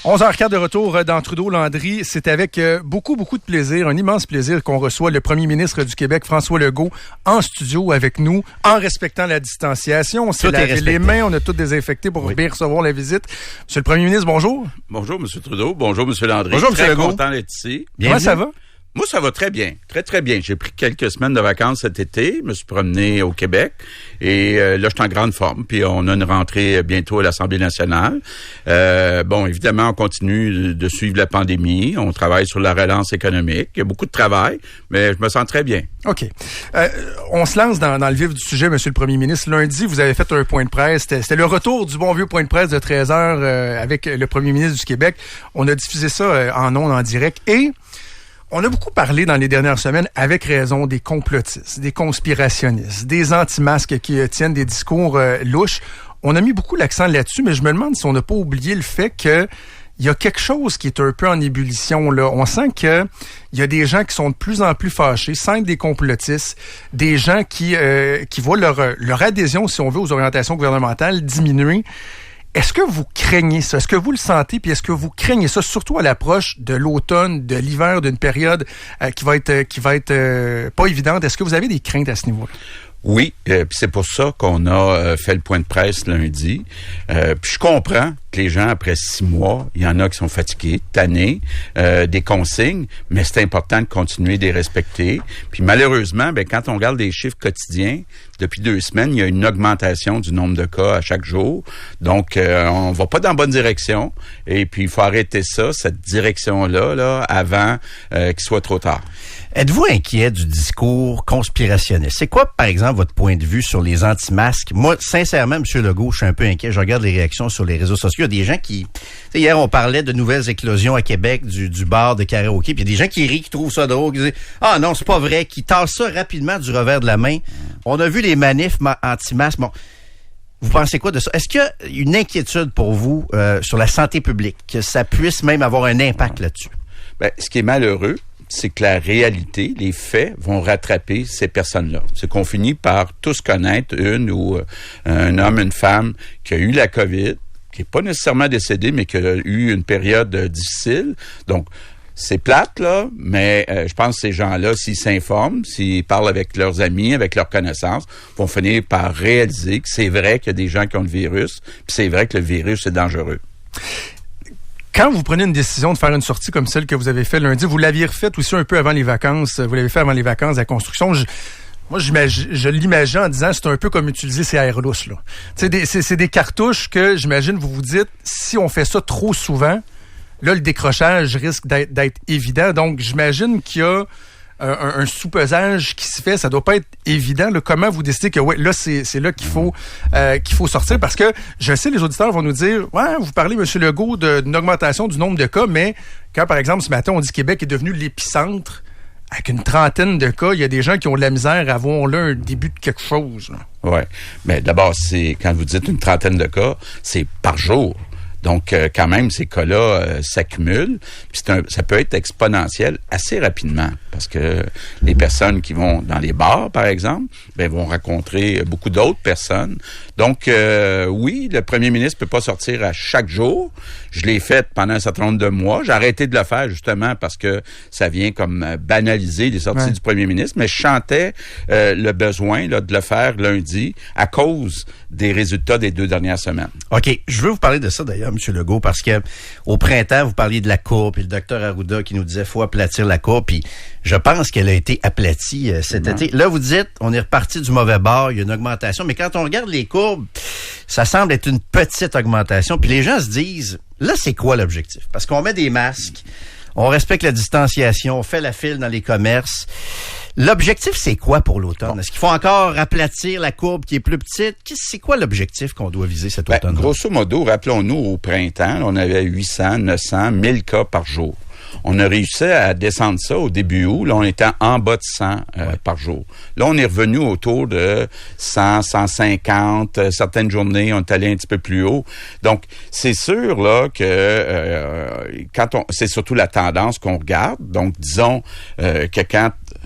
11h04 de retour dans Trudeau-Landry. C'est avec beaucoup de plaisir, un immense plaisir qu'on reçoit le premier ministre du Québec, François Legault, en studio avec nous, en respectant la distanciation. On s'est lavé les mains, on a tout désinfecté pour bien recevoir la visite. Monsieur le premier ministre, bonjour. Bonjour, M. Trudeau. Bonjour, M. Landry. Bonjour, M. Legault. Très content d'être ici. Comment ça va? Moi, ça va très bien. Très bien. J'ai pris quelques semaines de vacances cet été. Je me suis promené au Québec. Et là, je suis en grande forme. Puis, on a une rentrée bientôt à l'Assemblée nationale. Bon, évidemment, on continue de suivre la pandémie. On travaille sur la relance économique. Il y a beaucoup de travail, mais je me sens très bien. OK. On se lance dans le vif du sujet, Monsieur le premier ministre. Lundi, vous avez fait un point de presse. C'était le retour du bon vieux point de presse de 13 heures avec le premier ministre du Québec. On a diffusé ça en ondes, en direct. Et on a beaucoup parlé dans les dernières semaines, avec raison, des complotistes, des conspirationnistes, des anti-masques qui tiennent des discours louches. On a mis beaucoup l'accent là-dessus, mais je me demande si on n'a pas oublié le fait que il y a quelque chose qui est un peu en ébullition, là. On sent que il y a des gens qui sont de plus en plus fâchés, sans des complotistes, des gens qui voient leur adhésion, si on veut, aux orientations gouvernementales diminuer. Est-ce que vous craignez ça? Est-ce que vous le sentez? Puis est-ce que vous craignez ça, surtout à l'approche de l'automne, de l'hiver, d'une période qui va être pas évidente? Est-ce que vous avez des craintes à ce niveau-là? Oui, puis c'est pour ça qu'on a fait le point de presse lundi. Puis je comprends que les gens, après 6 mois, il y en a qui sont fatigués, tannés, des consignes, mais c'est important de continuer de les respecter. Puis malheureusement, quand on regarde les chiffres quotidiens, depuis 2 semaines, il y a une augmentation du nombre de cas à chaque jour. Donc, on va pas dans la bonne direction. Et puis, il faut arrêter ça, cette direction-là, avant qu'il soit trop tard. Êtes-vous inquiet du discours conspirationniste? C'est quoi, par exemple, votre point de vue sur les anti-masques? Moi, sincèrement, M. Legault, je suis un peu inquiet. Je regarde les réactions sur les réseaux sociaux. Il y a des gens qui... Hier, on parlait de nouvelles éclosions à Québec, du bar de karaoké, puis il y a des gens qui rient, qui trouvent ça drôle, qui disent « Ah non, c'est pas vrai », qui tassent ça rapidement du revers de la main. On a vu les manifs anti-masques. Bon, vous pensez quoi de ça? Est-ce qu'il y a une inquiétude pour vous sur la santé publique, que ça puisse même avoir un impact là-dessus? Bien, ce qui est malheureux, c'est que la réalité, les faits vont rattraper ces personnes-là. C'est qu'on finit par tous connaître une ou un homme, une femme qui a eu la COVID, qui n'est pas nécessairement décédé, mais qui a eu une période difficile. Donc, c'est plate, là, mais je pense que ces gens-là, s'ils s'informent, s'ils parlent avec leurs amis, avec leurs connaissances, vont finir par réaliser que c'est vrai qu'il y a des gens qui ont le virus, puis c'est vrai que le virus est dangereux. Quand vous prenez une décision de faire une sortie comme celle que vous avez fait lundi, vous l'aviez refaite aussi un peu avant les vacances, vous l'avez fait avant les vacances à la construction. Je l'imagine en disant c'est un peu comme utiliser ces aérolusses, là. C'est des cartouches que j'imagine vous vous dites, si on fait ça trop souvent, là, le décrochage risque d'être évident. Donc, j'imagine qu'il y a un sous-pesage qui se fait. Ça doit pas être évident. Là. Comment vous décidez que là, c'est là qu'il faut sortir? Parce que je sais, les auditeurs vont nous dire, ouais, vous parlez, M. Legault, d'une augmentation du nombre de cas, mais quand, par exemple, ce matin, on dit que Québec est devenu l'épicentre, avec une trentaine de cas, il y a des gens qui ont de la misère à voir là un début de quelque chose. Oui. Mais d'abord, quand vous dites une trentaine de cas, c'est par jour. Donc, quand même, ces cas-là s'accumulent. Puis ça peut être exponentiel assez rapidement parce que les personnes qui vont dans les bars, par exemple, vont rencontrer beaucoup d'autres personnes. Donc, oui, le premier ministre peut pas sortir à chaque jour. Je l'ai fait pendant un certain nombre de mois. J'ai arrêté de le faire justement parce que ça vient comme banaliser les sorties du premier ministre. Mais je sentais le besoin de le faire lundi à cause des résultats des 2 dernières semaines. OK. Je veux vous parler de ça d'ailleurs, M. Legault, parce que au printemps, vous parliez de la courbe, puis le docteur Arruda qui nous disait faut aplatir la courbe, puis je pense qu'elle a été aplatie cet été. Là, vous dites, on est reparti du mauvais bord, il y a une augmentation, mais quand on regarde les courbes, ça semble être une petite augmentation, puis les gens se disent, là, c'est quoi l'objectif? Parce qu'on met des masques, on respecte la distanciation, on fait la file dans les commerces. L'objectif, c'est quoi pour l'automne? Est-ce qu'il faut encore aplatir la courbe qui est plus petite? C'est quoi l'objectif qu'on doit viser cet automne? Grosso modo, rappelons-nous, au printemps, on avait 800, 900, 1000 cas par jour. on a réussi à descendre ça au début août. Là, on était en bas de 100 par jour. Là, on est revenu autour de 100, 150. Certaines journées, on est allé un petit peu plus haut. Donc, c'est sûr là que c'est surtout la tendance qu'on regarde. Donc, disons que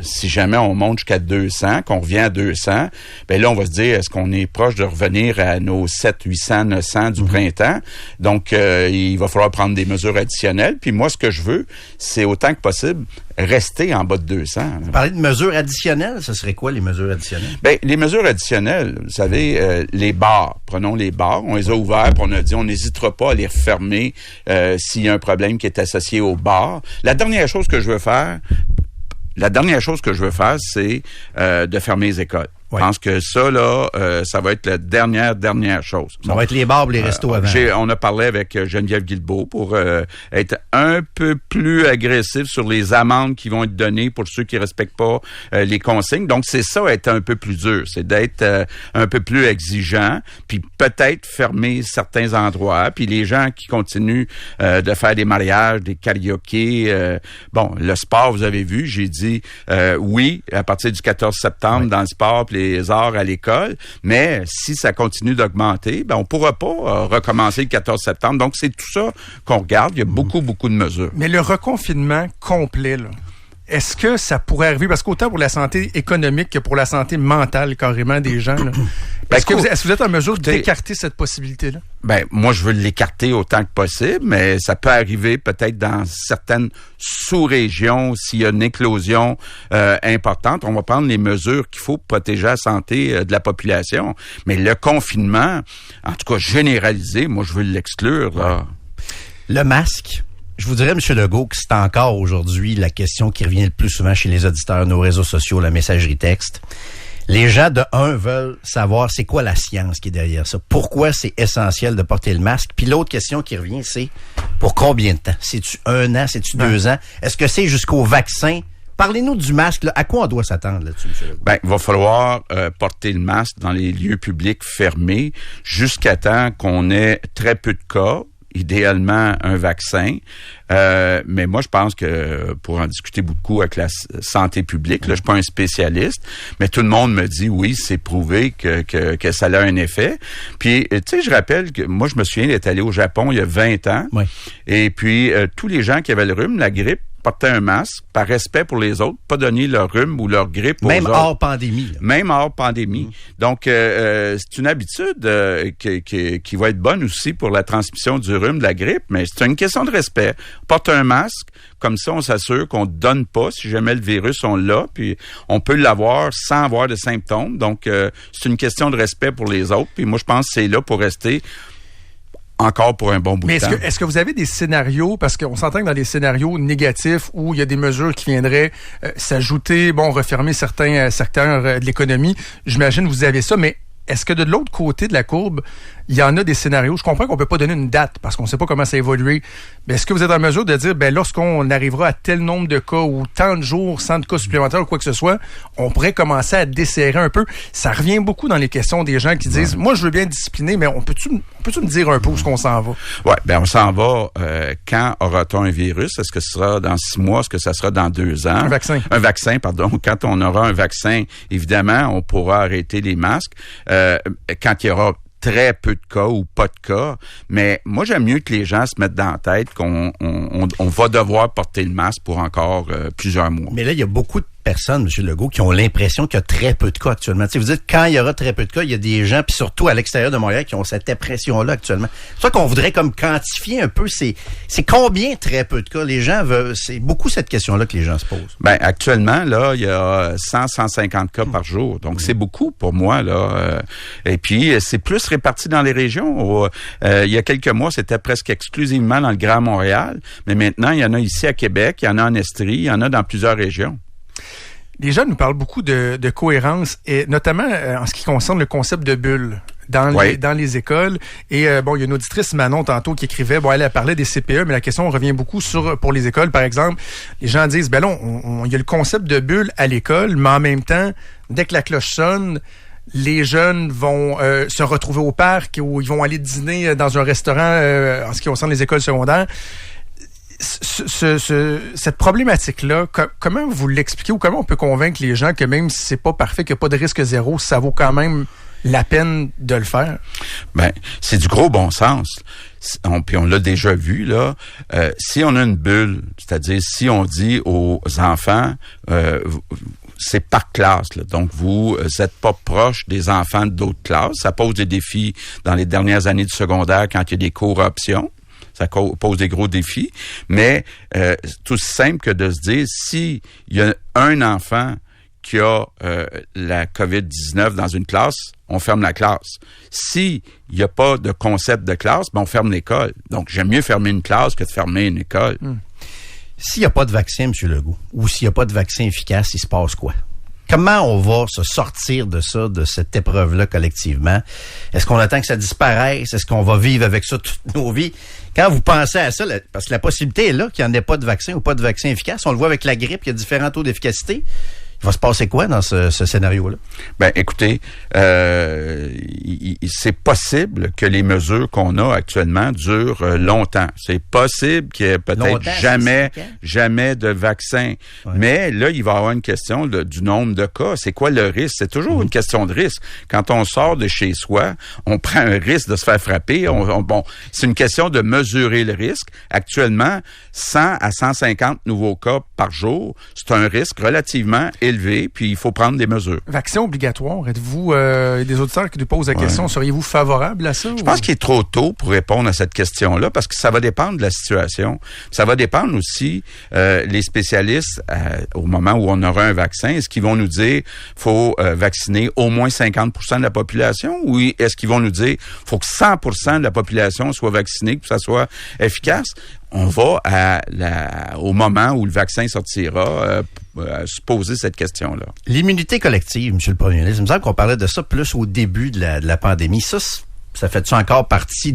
si jamais on monte jusqu'à 200, qu'on revient à 200, ben là, on va se dire, est-ce qu'on est proche de revenir à nos 700, 800, 900 du printemps? Donc, il va falloir prendre des mesures additionnelles. Puis moi, ce que je veux, c'est autant que possible rester en bas de 200. Vous parlez de mesures additionnelles, ce serait quoi les mesures additionnelles? Ben, les mesures additionnelles, vous savez, les bars, prenons les bars, on les a ouverts, puis on a dit on n'hésitera pas à les refermer s'il y a un problème qui est associé aux bars. La dernière chose que je veux faire, c'est de fermer les écoles. Je pense que ça, là, ça va être la dernière chose. Ça va être les bars, les restos avant. On a parlé avec Geneviève Guilbeault pour être un peu plus agressif sur les amendes qui vont être données pour ceux qui respectent pas les consignes. Donc, c'est ça, être un peu plus dur. C'est d'être un peu plus exigeant, puis peut-être fermer certains endroits. Puis les gens qui continuent de faire des mariages, des karaokés. Le sport, vous avez vu, j'ai dit oui, à partir du 14 septembre, dans le sport, puis les arts à l'école, mais si ça continue d'augmenter, on pourra pas recommencer le 14 septembre. Donc, c'est tout ça qu'on regarde. Il y a beaucoup de mesures. Mais le reconfinement complet, là, est-ce que ça pourrait arriver? Parce qu'autant pour la santé économique que pour la santé mentale, carrément, des gens, là. Est-ce que vous êtes en mesure d'écarter cette possibilité-là? Moi, je veux l'écarter autant que possible, mais ça peut arriver peut-être dans certaines sous-régions s'il y a une éclosion importante. On va prendre les mesures qu'il faut pour protéger la santé de la population. Mais le confinement, en tout cas généralisé, moi, je veux l'exclure, là. Le masque. Je vous dirais, M. Legault, que c'est encore aujourd'hui la question qui revient le plus souvent chez les auditeurs, nos réseaux sociaux, la messagerie texte. Les gens, de un, veulent savoir c'est quoi la science qui est derrière ça. Pourquoi c'est essentiel de porter le masque? Puis l'autre question qui revient, c'est pour combien de temps? C'est-tu 1 an? C'est-tu 2 ans? Est-ce que c'est jusqu'au vaccin? Parlez-nous du masque. Là. À quoi on doit s'attendre là-dessus, M. Legault? Il va falloir porter le masque dans les lieux publics fermés jusqu'à temps qu'on ait très peu de cas. Idéalement, un vaccin. Mais moi, je pense que pour en discuter beaucoup avec la santé publique, là, je suis pas un spécialiste, mais tout le monde me dit oui, c'est prouvé que ça a un effet. Puis, tu sais, je rappelle que moi, je me souviens d'être allé au Japon il y a 20 ans. Oui. Et puis, tous les gens qui avaient le rhume, la grippe, portaient un masque par respect pour les autres, pas donner leur rhume ou leur grippe aux autres. Même hors pandémie. Là. Même hors pandémie. Donc, c'est une habitude qui va être bonne aussi pour la transmission du rhume, de la grippe, mais c'est une question de respect. On porte un masque, comme ça, on s'assure qu'on ne donne pas, si jamais le virus, on l'a, puis on peut l'avoir sans avoir de symptômes. Donc, c'est une question de respect pour les autres, puis moi, je pense que c'est là pour rester encore pour un bon bout de temps. Mais est-ce que vous avez des scénarios, parce qu'on s'entend que dans des scénarios négatifs où il y a des mesures qui viendraient s'ajouter, refermer certains secteurs de l'économie, j'imagine que vous avez ça, mais est-ce que de l'autre côté de la courbe, il y en a des scénarios? Je comprends qu'on peut pas donner une date parce qu'on sait pas comment ça évolue. Mais est-ce que vous êtes en mesure de dire, lorsqu'on arrivera à tel nombre de cas ou tant de jours sans de cas supplémentaires ou quoi que ce soit, on pourrait commencer à desserrer un peu? Ça revient beaucoup dans les questions des gens qui disent, moi, je veux bien discipliner, mais on peut-tu me dire un peu où est-ce qu'on s'en va? Oui, on s'en va. Quand aura-t-on un virus? Est-ce que ce sera dans 6 mois? Est-ce que ça sera dans 2 ans? Un vaccin. Un vaccin, pardon. Quand on aura un vaccin, évidemment, on pourra arrêter les masques. Quand il y aura très peu de cas ou pas de cas, mais moi, j'aime mieux que les gens se mettent dans la tête qu'on va devoir porter le masque pour encore plusieurs mois. Mais là, il y a beaucoup de personnes, M. Legault, qui ont l'impression qu'il y a très peu de cas actuellement. T'sais, vous dites, quand il y aura très peu de cas, il y a des gens, puis surtout à l'extérieur de Montréal, qui ont cette impression-là actuellement. C'est ça qu'on voudrait comme quantifier un peu, c'est combien très peu de cas? Les gens veulent, c'est beaucoup cette question-là que les gens se posent. Actuellement, là, il y a 100-150 cas par jour. Donc, c'est beaucoup pour moi, là. Et puis, c'est plus réparti dans les régions. Il y a quelques mois, c'était presque exclusivement dans le Grand Montréal. Mais maintenant, il y en a ici à Québec, il y en a en Estrie, il y en a dans plusieurs régions. Les gens nous parlent beaucoup de cohérence, et notamment en ce qui concerne le concept de bulle dans les écoles. Et il y a une auditrice, Manon, tantôt, qui écrivait, elle parlait des CPE, mais la question revient beaucoup pour les écoles, par exemple. Les gens disent, il y a le concept de bulle à l'école, mais en même temps, dès que la cloche sonne, les jeunes vont se retrouver au parc ou ils vont aller dîner dans un restaurant en ce qui concerne les écoles secondaires. cette problématique-là, comment vous l'expliquez ou comment on peut convaincre les gens que même si c'est pas parfait, qu'il n'y a pas de risque zéro, ça vaut quand même la peine de le faire? Ben, c'est du gros bon sens. Puis on l'a déjà vu, là. Si on a une bulle, c'est-à-dire si on dit aux enfants, c'est par classe, là. Donc, vous êtes pas proche des enfants d'autres classes. Ça pose des défis dans les dernières années du secondaire quand il y a des cours options. Ça pose des gros défis. Mais c'est aussi simple que de se dire, si il y a un enfant qui a la COVID-19 dans une classe, on ferme la classe. Si il n'y a pas de concept de classe, ben on ferme l'école. Donc, j'aime mieux fermer une classe que de fermer une école. S'il n'y a pas de vaccin, M. Legault, ou s'il n'y a pas de vaccin efficace, il se passe quoi? Comment on va se sortir de ça, de cette épreuve-là collectivement? Est-ce qu'on attend que ça disparaisse? Est-ce qu'on va vivre avec ça toutes nos vies? Quand vous pensez à ça, parce que la possibilité est là qu'il n'y en ait pas de vaccin ou pas de vaccin efficace, on le voit avec la grippe, il y a différents taux d'efficacité. Il va se passer quoi dans ce scénario-là? Ben, écoutez, c'est possible que les mesures qu'on a actuellement durent longtemps. C'est possible qu'il y ait peut-être jamais de vaccin. Ouais. Mais là, il va y avoir une question du nombre de cas. C'est quoi le risque? C'est toujours une question de risque. Quand on sort de chez soi, on prend un risque de se faire frapper. Bon, c'est une question de mesurer le risque. Actuellement, 100 à 150 nouveaux cas par jour, c'est un risque relativement élevé, puis il faut prendre des mesures. Vaccin obligatoire, êtes-vous des auditeurs qui nous posent la question, seriez-vous favorable à ça? Je pense qu'il est trop tôt pour répondre à cette question-là, parce que ça va dépendre de la situation. Ça va dépendre aussi, les spécialistes, au moment où on aura un vaccin, est-ce qu'ils vont nous dire faut vacciner au moins 50% de la population, ou est-ce qu'ils vont nous dire faut que 100% de la population soit vaccinée, que ça soit efficace? On va au moment où le vaccin sortira se poser cette question-là. L'immunité collective, M. le Premier ministre, il me semble qu'on parlait de ça plus au début de la pandémie. Ça fait-tu encore partie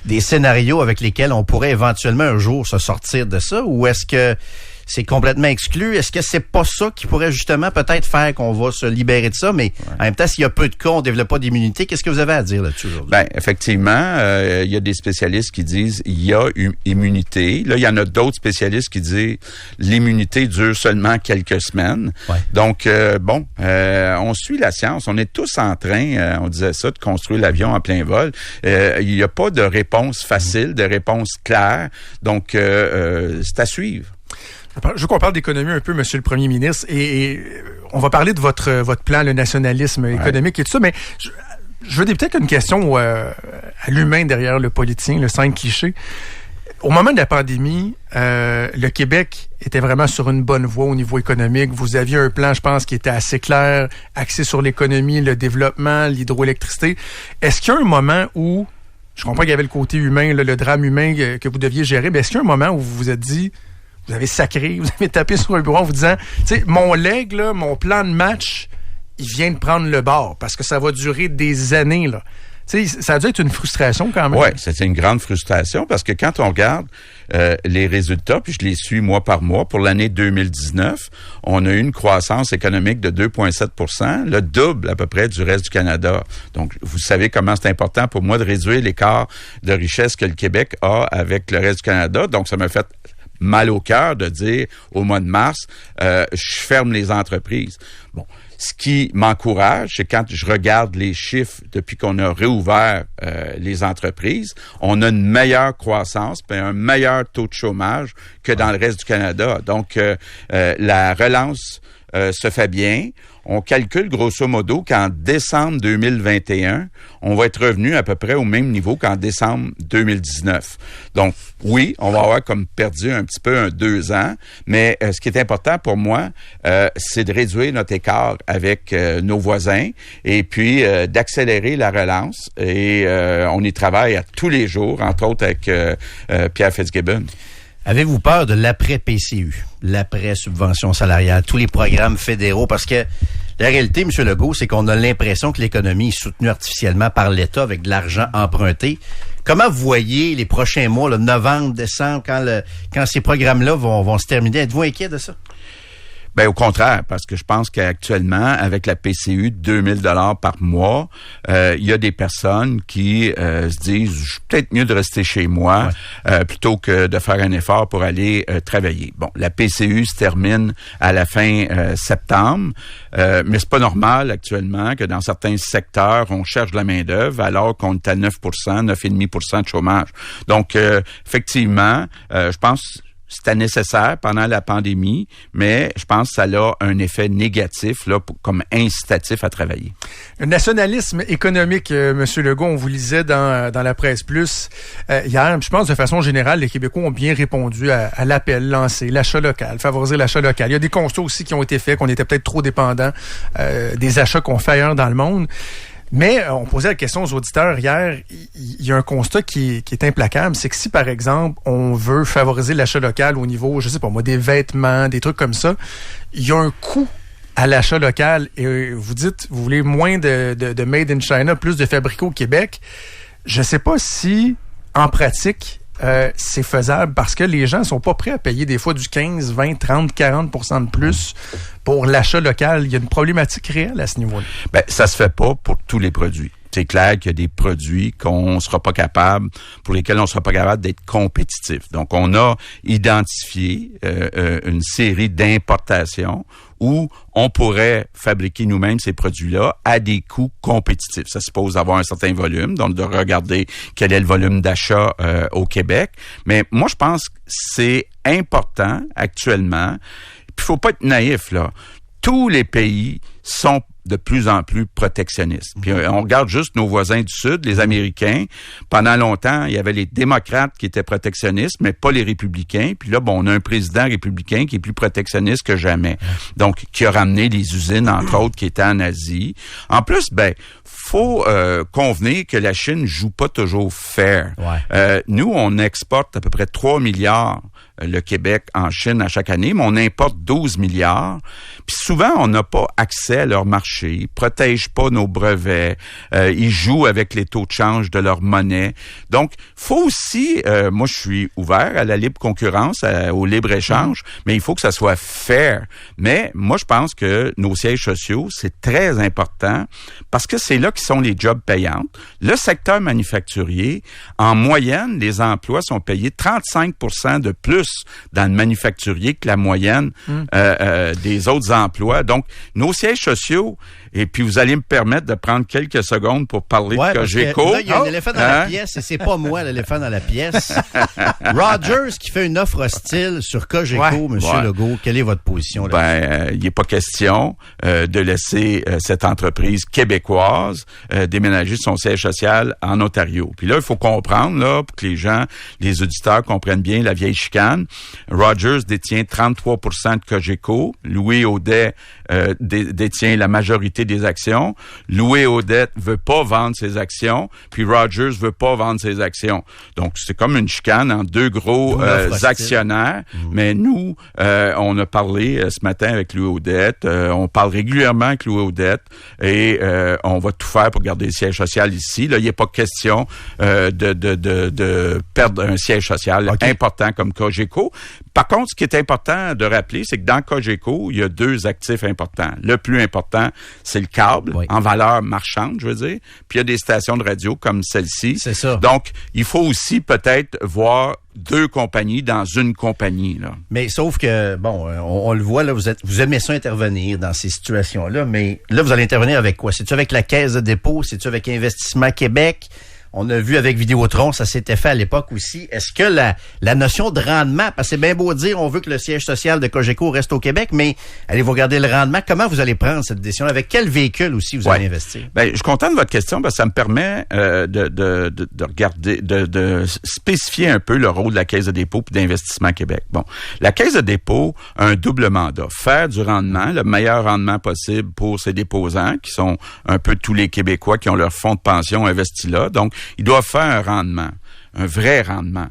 des scénarios avec lesquels on pourrait éventuellement un jour se sortir de ça, ou est-ce que c'est complètement exclu? Est-ce que c'est pas ça qui pourrait justement peut-être faire qu'on va se libérer de ça? Mais en même temps, s'il y a peu de cas, on ne développe pas d'immunité. Qu'est-ce que vous avez à dire là-dessus aujourd'hui? Ben, effectivement, il y a des spécialistes qui disent il y a immunité. Là, il y en a d'autres spécialistes qui disent l'immunité dure seulement quelques semaines. Ouais. Donc, on suit la science. On est tous en train, on disait ça, de construire l'avion en plein vol. Il n'y a pas de réponse facile, de réponse claire. Donc, c'est à suivre. Je veux qu'on parle d'économie un peu, Monsieur le Premier ministre, et on va parler de votre plan, le nationalisme économique et tout ça, mais je veux peut-être une question à l'humain derrière le politicien, le 5 cliché. Au moment de la pandémie, le Québec était vraiment sur une bonne voie au niveau économique. Vous aviez un plan, je pense, qui était assez clair, axé sur l'économie, le développement, l'hydroélectricité. Est-ce qu'il y a un moment où, je comprends qu'il y avait le côté humain, le drame humain que vous deviez gérer, mais est-ce qu'il y a un moment où vous vous êtes dit, vous avez sacré, vous avez tapé sur un bureau en vous disant, tu sais, mon leg, là, mon plan de match, il vient de prendre le bord parce que ça va durer des années, là. Tu sais, ça a dû être une frustration quand même. Oui, c'était une grande frustration parce que quand on regarde les résultats, puis je les suis mois par mois, pour l'année 2019, on a eu une croissance économique de 2,7 %, le double à peu près du reste du Canada. Donc, vous savez comment c'est important pour moi de réduire l'écart de richesse que le Québec a avec le reste du Canada. Donc, ça m'a fait mal au cœur de dire au mois de mars, je ferme les entreprises. Bon, ce qui m'encourage, c'est quand je regarde les chiffres depuis qu'on a réouvert les entreprises, on a une meilleure croissance puis un meilleur taux de chômage que dans le reste du Canada. Donc, la relance se fait bien. On calcule grosso modo qu'en décembre 2021, on va être revenu à peu près au même niveau qu'en décembre 2019. Donc, oui, on va avoir comme perdu un petit peu 2 ans, mais ce qui est important pour moi, c'est de réduire notre écart avec nos voisins et puis d'accélérer la relance. Et on y travaille à tous les jours, entre autres avec Pierre Fitzgibbon. Avez-vous peur de l'après-PCU, l'après-subvention salariale, tous les programmes fédéraux? Parce que la réalité, M. Legault, c'est qu'on a l'impression que l'économie est soutenue artificiellement par l'État avec de l'argent emprunté. Comment vous voyez les prochains mois, là, novembre, décembre, quand ces programmes-là vont se terminer? Êtes-vous inquiet de ça? Ben au contraire, parce que je pense qu'actuellement, avec la PCU de 2000 $ par mois, il y a des personnes qui se disent, je suis peut-être mieux de rester chez moi plutôt que de faire un effort pour aller travailler. Bon, la PCU se termine à la fin septembre, mais c'est pas normal actuellement que dans certains secteurs, on cherche de la main-d'œuvre alors qu'on est à 9,5% de chômage. Donc, effectivement, je pense c'était nécessaire pendant la pandémie, mais je pense que ça a un effet négatif là, comme incitatif à travailler. Un nationalisme économique, M. Legault, on vous lisait dans la presse plus hier. Je pense de façon générale, les Québécois ont bien répondu à l'appel lancé, l'achat local, favoriser l'achat local. Il y a des constats aussi qui ont été faits, qu'on était peut-être trop dépendants des achats qu'on fait ailleurs dans le monde. Mais on posait la question aux auditeurs hier, il y a un constat qui est implacable, c'est que si, par exemple, on veut favoriser l'achat local au niveau, je sais pas moi, des vêtements, des trucs comme ça, il y a un coût à l'achat local. Et vous dites, vous voulez moins de made in China, plus de fabriqués au Québec. Je sais pas si, en pratique, c'est faisable parce que les gens sont pas prêts à payer des fois du 15, 20, 30, 40% de plus pour l'achat local. Il y a une problématique réelle à ce niveau-là. Ben, ça se fait pas pour tous les produits. C'est clair qu'il y a des produits qu'on sera pas capable, pour lesquels on sera pas capable d'être compétitif. Donc, on a identifié une série d'importations où on pourrait fabriquer nous-mêmes ces produits-là à des coûts compétitifs. Ça suppose avoir un certain volume, donc de regarder quel est le volume d'achat au Québec. Mais moi, je pense que c'est important actuellement. Puis, faut pas être naïf, là. Tous les pays sont de plus en plus protectionnistes. Puis on regarde juste nos voisins du Sud, les Américains. Pendant longtemps, il y avait les démocrates qui étaient protectionnistes, mais pas les républicains. Puis là, bon, on a un président républicain qui est plus protectionniste que jamais. Donc, qui a ramené les usines, entre autres, qui étaient en Asie. En plus, ben, faut convenir que la Chine joue pas toujours fair. Ouais. Nous, on exporte à peu près 3 milliards le Québec en Chine à chaque année, mais on importe 12 milliards. Puis souvent, on n'a pas accès à leur marché. Ils protègent pas nos brevets. Ils jouent avec les taux de change de leur monnaie. Donc, faut aussi, moi, je suis ouvert à la libre concurrence, au libre-échange, mais il faut que ça soit fair. Mais moi, je pense que nos sièges sociaux, c'est très important parce que c'est là qui sont les jobs payants. Le secteur manufacturier, en moyenne, les emplois sont payés 35% de plus dans le manufacturier que la moyenne des autres emplois. Donc, nos sièges sociaux, et puis vous allez me permettre de prendre quelques secondes pour parler de Cogeco. Là, il y a un éléphant dans la pièce, et c'est pas moi l'éléphant dans la pièce. Rogers qui fait une offre hostile sur Cogeco, Monsieur Legault. Quelle est votre position là? Ben, il n'est pas question de laisser cette entreprise québécoise déménager son siège social en Ontario. Puis là, il faut comprendre, là, pour que les gens, les auditeurs comprennent bien la vieille chicane. Rogers détient 33% de Cogeco. Louis Audet détient la majorité des actions. Louis Audet veut pas vendre ses actions, puis Rogers veut pas vendre ses actions. Donc, c'est comme une chicane entre deux gros actionnaires. Mais nous, on a parlé ce matin avec Louis Audet. On parle régulièrement avec Louis Audet et on va tout faire pour garder le siège social ici. Là, il n'y a pas question de perdre un siège social important comme Cogeco. Par contre, ce qui est important de rappeler, c'est que dans Cogeco, il y a deux actifs importants. Le plus important, c'est le câble, en valeur marchande, je veux dire. Puis il y a des stations de radio comme celle-ci. C'est ça. Donc, il faut aussi peut-être voir deux compagnies dans une compagnie, là. Mais sauf que, bon, on le voit, là, vous aimez ça intervenir dans ces situations-là, mais là, vous allez intervenir avec quoi? C'est-tu avec la Caisse de dépôt? C'est-tu avec Investissement Québec? On a vu avec Vidéotron, ça s'était fait à l'époque aussi. Est-ce que la notion de rendement, parce que c'est bien beau dire, on veut que le siège social de Cogeco reste au Québec, mais allez-vous regarder le rendement. Comment vous allez prendre cette décision? Avec quel véhicule aussi vous allez investir? Ben, je suis content de votre question parce que ça me permet de regarder, de spécifier un peu le rôle de la Caisse de dépôt et d'Investissement Québec. Bon, la Caisse de dépôt a un double mandat. Faire du rendement, le meilleur rendement possible pour ses déposants, qui sont un peu tous les Québécois qui ont leur fonds de pension investis là. Donc, ils doivent faire un rendement, un vrai rendement.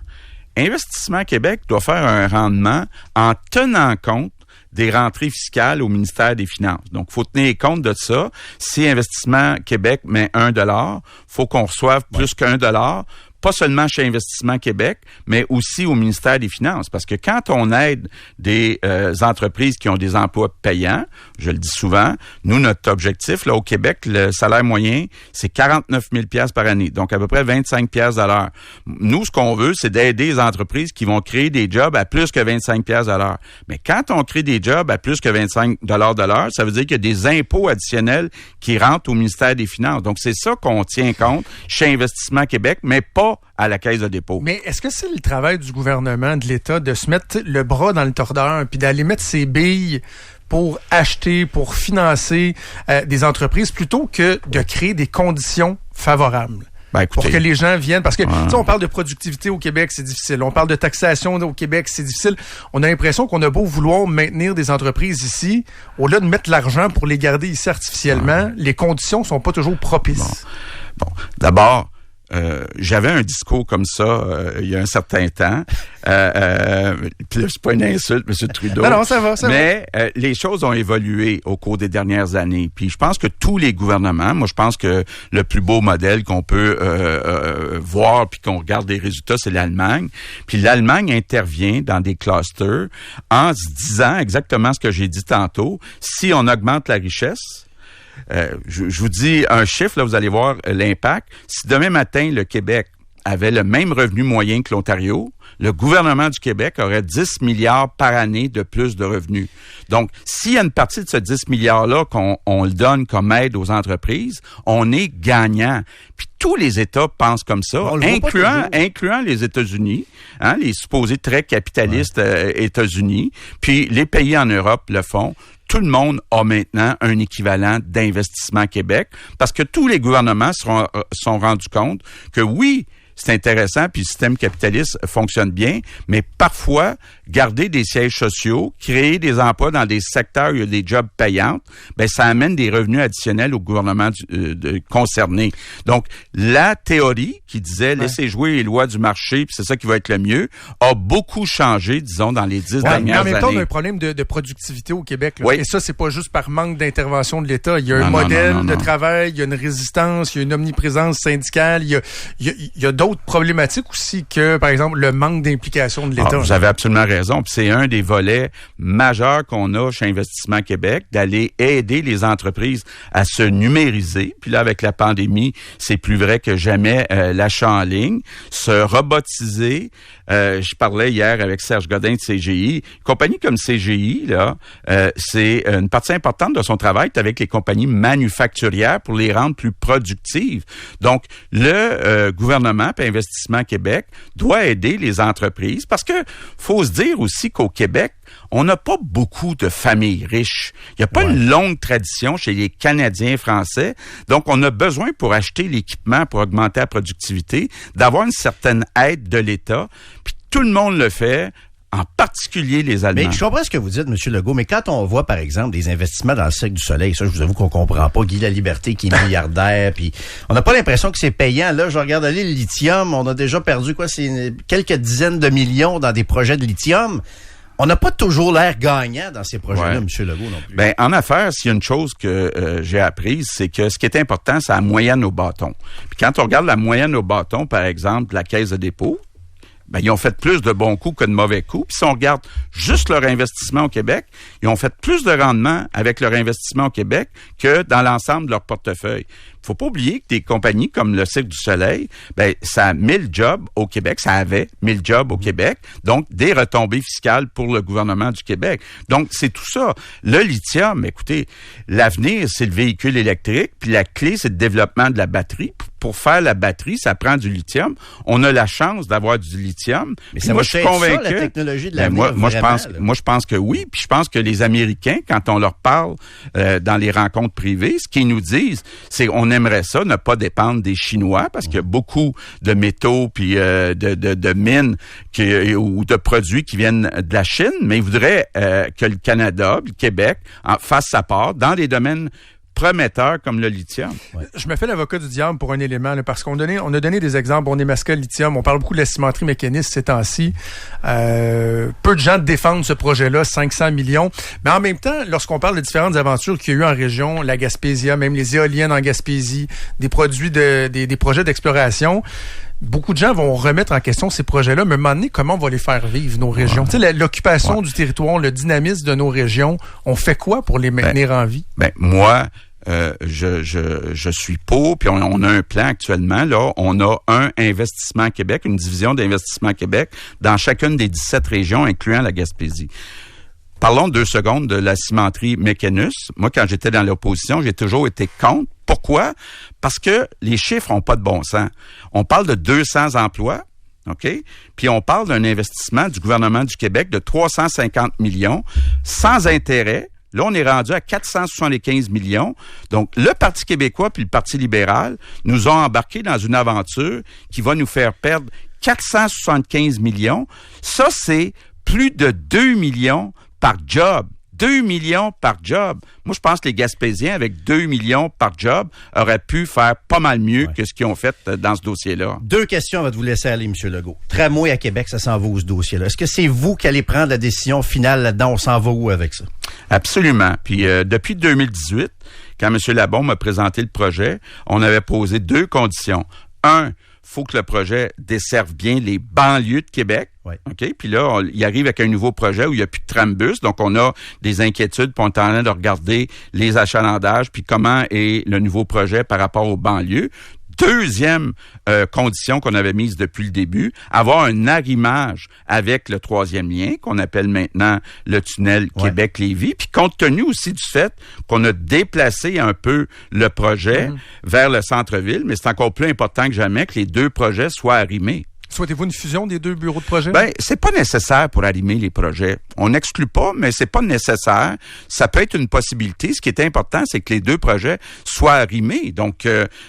Investissement Québec doit faire un rendement en tenant compte des rentrées fiscales au ministère des Finances. Donc, il faut tenir compte de ça. Si Investissement Québec met $1, faut qu'on reçoive plus qu'$1 pas seulement chez Investissement Québec, mais aussi au ministère des Finances. Parce que quand on aide des entreprises qui ont des emplois payants, je le dis souvent, nous, notre objectif, là, au Québec, le salaire moyen, c'est 49 000 $ par année. Donc, à peu près 25 $ à l'heure. Nous, ce qu'on veut, c'est d'aider les entreprises qui vont créer des jobs à plus que 25 $ à l'heure. Mais quand on crée des jobs à plus que 25 $ de l'heure, ça veut dire qu'il y a des impôts additionnels qui rentrent au ministère des Finances. Donc, c'est ça qu'on tient compte chez Investissement Québec, mais pas à la Caisse de dépôt. Mais est-ce que c'est le travail du gouvernement, de l'État, de se mettre le bras dans le tordeur puis d'aller mettre ses billes pour acheter, pour financer des entreprises plutôt que de créer des conditions favorables? Ben, écoutez, pour que les gens viennent. Parce que, tu sais, on parle de productivité au Québec, c'est difficile. On parle de taxation au Québec, c'est difficile. On a l'impression qu'on a beau vouloir maintenir des entreprises ici, au-delà de mettre l'argent pour les garder ici artificiellement, les conditions sont pas toujours propices. Bon. D'abord, j'avais un discours comme ça il y a un certain temps. Puis c'est pas une insulte, M. Trudeau. Non, ça va. Mais les choses ont évolué au cours des dernières années. Puis je pense que tous les gouvernements, moi je pense que le plus beau modèle qu'on peut voir puis qu'on regarde les résultats, c'est l'Allemagne. Puis l'Allemagne intervient dans des clusters en se disant exactement ce que j'ai dit tantôt. Si on augmente la richesse, je vous dis un chiffre, là, vous allez voir l'impact. Si demain matin, le Québec avait le même revenu moyen que l'Ontario, le gouvernement du Québec aurait 10 milliards par année de plus de revenus. Donc, s'il y a une partie de ce 10 milliards-là qu'on le donne comme aide aux entreprises, on est gagnant. Puis tous les États pensent comme ça, incluant les États-Unis, hein, les supposés très capitalistes États-Unis, puis les pays en Europe le font. Tout le monde a maintenant un équivalent d'Investissement Québec parce que tous les gouvernements sont rendus compte que oui, c'est intéressant, puis le système capitaliste fonctionne bien, mais parfois, garder des sièges sociaux, créer des emplois dans des secteurs où il y a des jobs payants, ben ça amène des revenus additionnels au gouvernement concerné. Donc, la théorie qui disait laisser jouer les lois du marché, puis c'est ça qui va être le mieux, a beaucoup changé, disons, dans les 10 dernières années. Mais en même temps, on a un problème de productivité au Québec. Là. Oui. Et ça, c'est pas juste par manque d'intervention de l'État. Il y a un modèle de travail, il y a une résistance, il y a une omniprésence syndicale, il y a d'autres problématiques aussi que, par exemple, le manque d'implication de l'État. Vous avez absolument raison. Puis c'est un des volets majeurs qu'on a chez Investissement Québec, d'aller aider les entreprises à se numériser. Puis là, avec la pandémie, c'est plus vrai que jamais l'achat en ligne, se robotiser. Je parlais hier avec Serge Godin de CGI. Une compagnie comme CGI, là, c'est une partie importante de son travail avec les compagnies manufacturières pour les rendre plus productives. Donc, le gouvernement et Investissement Québec doit aider les entreprises parce que faut se dire aussi qu'au Québec, on n'a pas beaucoup de familles riches. Il n'y a pas une longue tradition chez les Canadiens français. Donc, on a besoin pour acheter l'équipement, pour augmenter la productivité, d'avoir une certaine aide de l'État. Puis tout le monde le fait, en particulier les Allemands. Mais je comprends ce que vous dites, M. Legault, mais quand on voit, par exemple, des investissements dans le Cirque du Soleil, ça, je vous avoue qu'on comprend pas. Guy Laliberté qui est milliardaire, puis on n'a pas l'impression que c'est payant. Là, je regarde aller le lithium, on a déjà perdu, c'est quelques dizaines de millions dans des projets de lithium. On n'a pas toujours l'air gagnant dans ces projets-là, M. Legault, non plus. Ben, en affaires, s'il y a une chose que j'ai apprise, c'est que ce qui est important, c'est la moyenne au bâton. Puis quand on regarde la moyenne au bâton, par exemple, de la Caisse de dépôt, ben, ils ont fait plus de bons coups que de mauvais coups. Puis si on regarde juste leur investissement au Québec, ils ont fait plus de rendement avec leur investissement au Québec que dans l'ensemble de leur portefeuille. Faut pas oublier que des compagnies comme le Cirque du Soleil, ben, ça a 1000 jobs au Québec, ça avait 1000 jobs au Québec, donc des retombées fiscales pour le gouvernement du Québec. Donc, c'est tout ça. Le lithium, écoutez, l'avenir, c'est le véhicule électrique, puis la clé, c'est le développement de la batterie. Pour faire la batterie, ça prend du lithium. On a la chance d'avoir du lithium. Mais ça va être ça, la technologie de l'avenir, moi, je pense que oui, puis je pense que les Américains, quand on leur parle dans les rencontres privées, ce qu'ils nous disent, c'est on aimerait ça ne pas dépendre des Chinois parce qu'il y a beaucoup de métaux puis de mines ou de produits qui viennent de la Chine, mais ils voudraient que le Canada, le Québec, fasse sa part dans des domaines prometteur comme le lithium. Ouais. Je me fais l'avocat du diable pour un élément, là, parce on a donné des exemples. On est masqué lithium, on parle beaucoup de la cimenterie mécaniste ces temps-ci. Peu de gens défendent ce projet-là, 500 millions. Mais en même temps, lorsqu'on parle de différentes aventures qu'il y a eu en région, la Gaspésia, même les éoliennes en Gaspésie, des produits des projets d'exploration, beaucoup de gens vont remettre en question ces projets-là, mais à un moment donné, comment on va les faire vivre, nos régions? Tu sais, l'occupation du territoire, le dynamisme de nos régions, on fait quoi pour les maintenir en vie? Moi, je suis pour, puis on a un plan actuellement, là, on a un Investissement Québec, une division d'Investissement Québec dans chacune des 17 régions, incluant la Gaspésie. Parlons 2 secondes de la cimenterie Mécanus. Moi, quand j'étais dans l'opposition, j'ai toujours été contre. Pourquoi? Parce que les chiffres n'ont pas de bon sens. On parle de 200 emplois, OK? Puis on parle d'un investissement du gouvernement du Québec de 350 millions sans intérêt. Là, on est rendu à 475 millions. Donc, le Parti québécois puis le Parti libéral nous ont embarqués dans une aventure qui va nous faire perdre 475 millions. Ça, c'est plus de 2 millions par job. 2 millions par job. Moi, je pense que les Gaspésiens, avec 2 millions par job, auraient pu faire pas mal mieux que ce qu'ils ont fait dans ce dossier-là. 2 questions avant de vous laisser aller, M. Legault. Tramway à Québec, ça s'en va où, ce dossier-là? Est-ce que c'est vous qui allez prendre la décision finale là-dedans? On s'en va où avec ça? Absolument. Puis, depuis 2018, quand M. Labon m'a présenté le projet, on avait posé 2 conditions. 1, faut que le projet desserve bien les banlieues de Québec. Oui. OK? Puis là, il arrive avec un nouveau projet où il n'y a plus de trambus. Donc, on a des inquiétudes, puis on est en train de regarder les achalandages, puis comment est le nouveau projet par rapport aux banlieues. Deuxième condition qu'on avait mise depuis le début, avoir un arrimage avec le 3e lien, qu'on appelle maintenant le tunnel Québec-Lévis. Puis compte tenu aussi du fait qu'on a déplacé un peu le projet vers le centre-ville, mais c'est encore plus important que jamais que les 2 projets soient arrimés. Souhaitez-vous une fusion des 2 bureaux de projet? C'est pas nécessaire pour arrimer les projets. On n'exclut pas, mais c'est pas nécessaire. Ça peut être une possibilité. Ce qui est important, c'est que les 2 projets soient arrimés. Donc,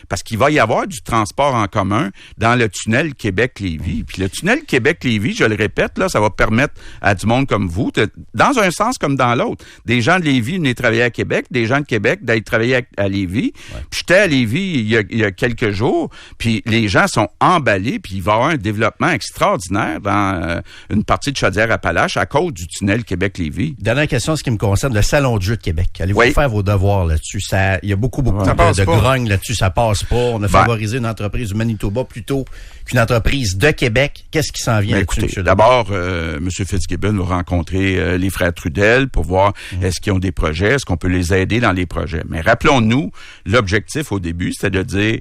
parce qu'il va y avoir du transport en commun dans le tunnel Québec-Lévis. Puis le tunnel Québec-Lévis, je le répète, là, ça va permettre à du monde comme vous, dans un sens comme dans l'autre, des gens de Lévis venaient travailler à Québec, des gens de Québec d'aller travailler à Lévis. Puis j'étais à Lévis il y a quelques jours, puis les gens sont emballés, puis il va y avoir un développement extraordinaire dans une partie de Chaudière-Appalaches à cause du tunnel Québec-Lévis. Dernière question, ce qui me concerne, le Salon de jeu de Québec. Allez-vous faire vos devoirs là-dessus? Il y a beaucoup de grogne là-dessus. Ça passe pas. On a favorisé une entreprise du Manitoba plutôt qu'une entreprise de Québec. Qu'est-ce qui s'en vient là-dessus? Écoutez, d'abord, M. Fitzgibbon va rencontrer les frères Trudel pour voir est-ce qu'ils ont des projets, est-ce qu'on peut les aider dans les projets. Mais rappelons-nous, l'objectif au début, c'était de dire...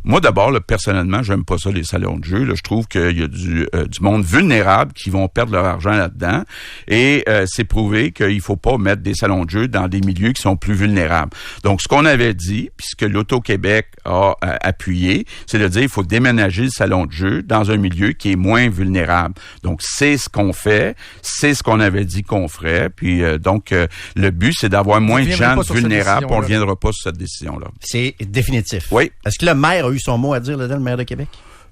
Moi, d'abord, là, personnellement, j'aime pas ça, les salons de jeu. Là, je trouve qu'il y a du monde vulnérable qui vont perdre leur argent là-dedans. Et c'est prouvé qu'il faut pas mettre des salons de jeu dans des milieux qui sont plus vulnérables. Donc, ce qu'on avait dit, puis ce que l'Auto-Québec a appuyé, c'est de dire qu'il faut déménager le salon de jeu dans un milieu qui est moins vulnérable. Donc, c'est ce qu'on fait. C'est ce qu'on avait dit qu'on ferait. Puis, donc, le but, c'est d'avoir moins de gens vulnérables. On ne reviendra pas sur cette décision-là. C'est définitif. Oui. Est-ce que le maire a eu son mot à dire là-dedans, le maire de Québec?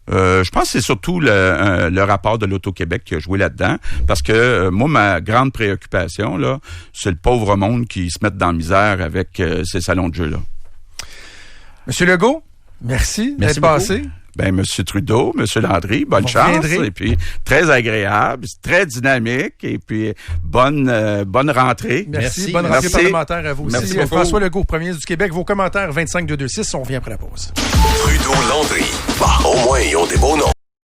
Je pense que c'est surtout le rapport de l'Auto-Québec qui a joué là-dedans. Parce que moi, ma grande préoccupation, là, c'est le pauvre monde qui se met dans la misère avec ces salons de jeu-là. Monsieur Legault, merci d'être passé. Monsieur Trudeau, Monsieur Landry, bonne chance. Et puis, très agréable, très dynamique. Et puis, bonne rentrée. Merci. Bonne rentrée parlementaire à vous aussi. Merci beaucoup. François Legault, premier ministre du Québec. Vos commentaires, 25-226, on revient après la pause. Trudeau-Landry. Bah, au moins, ils ont des beaux noms.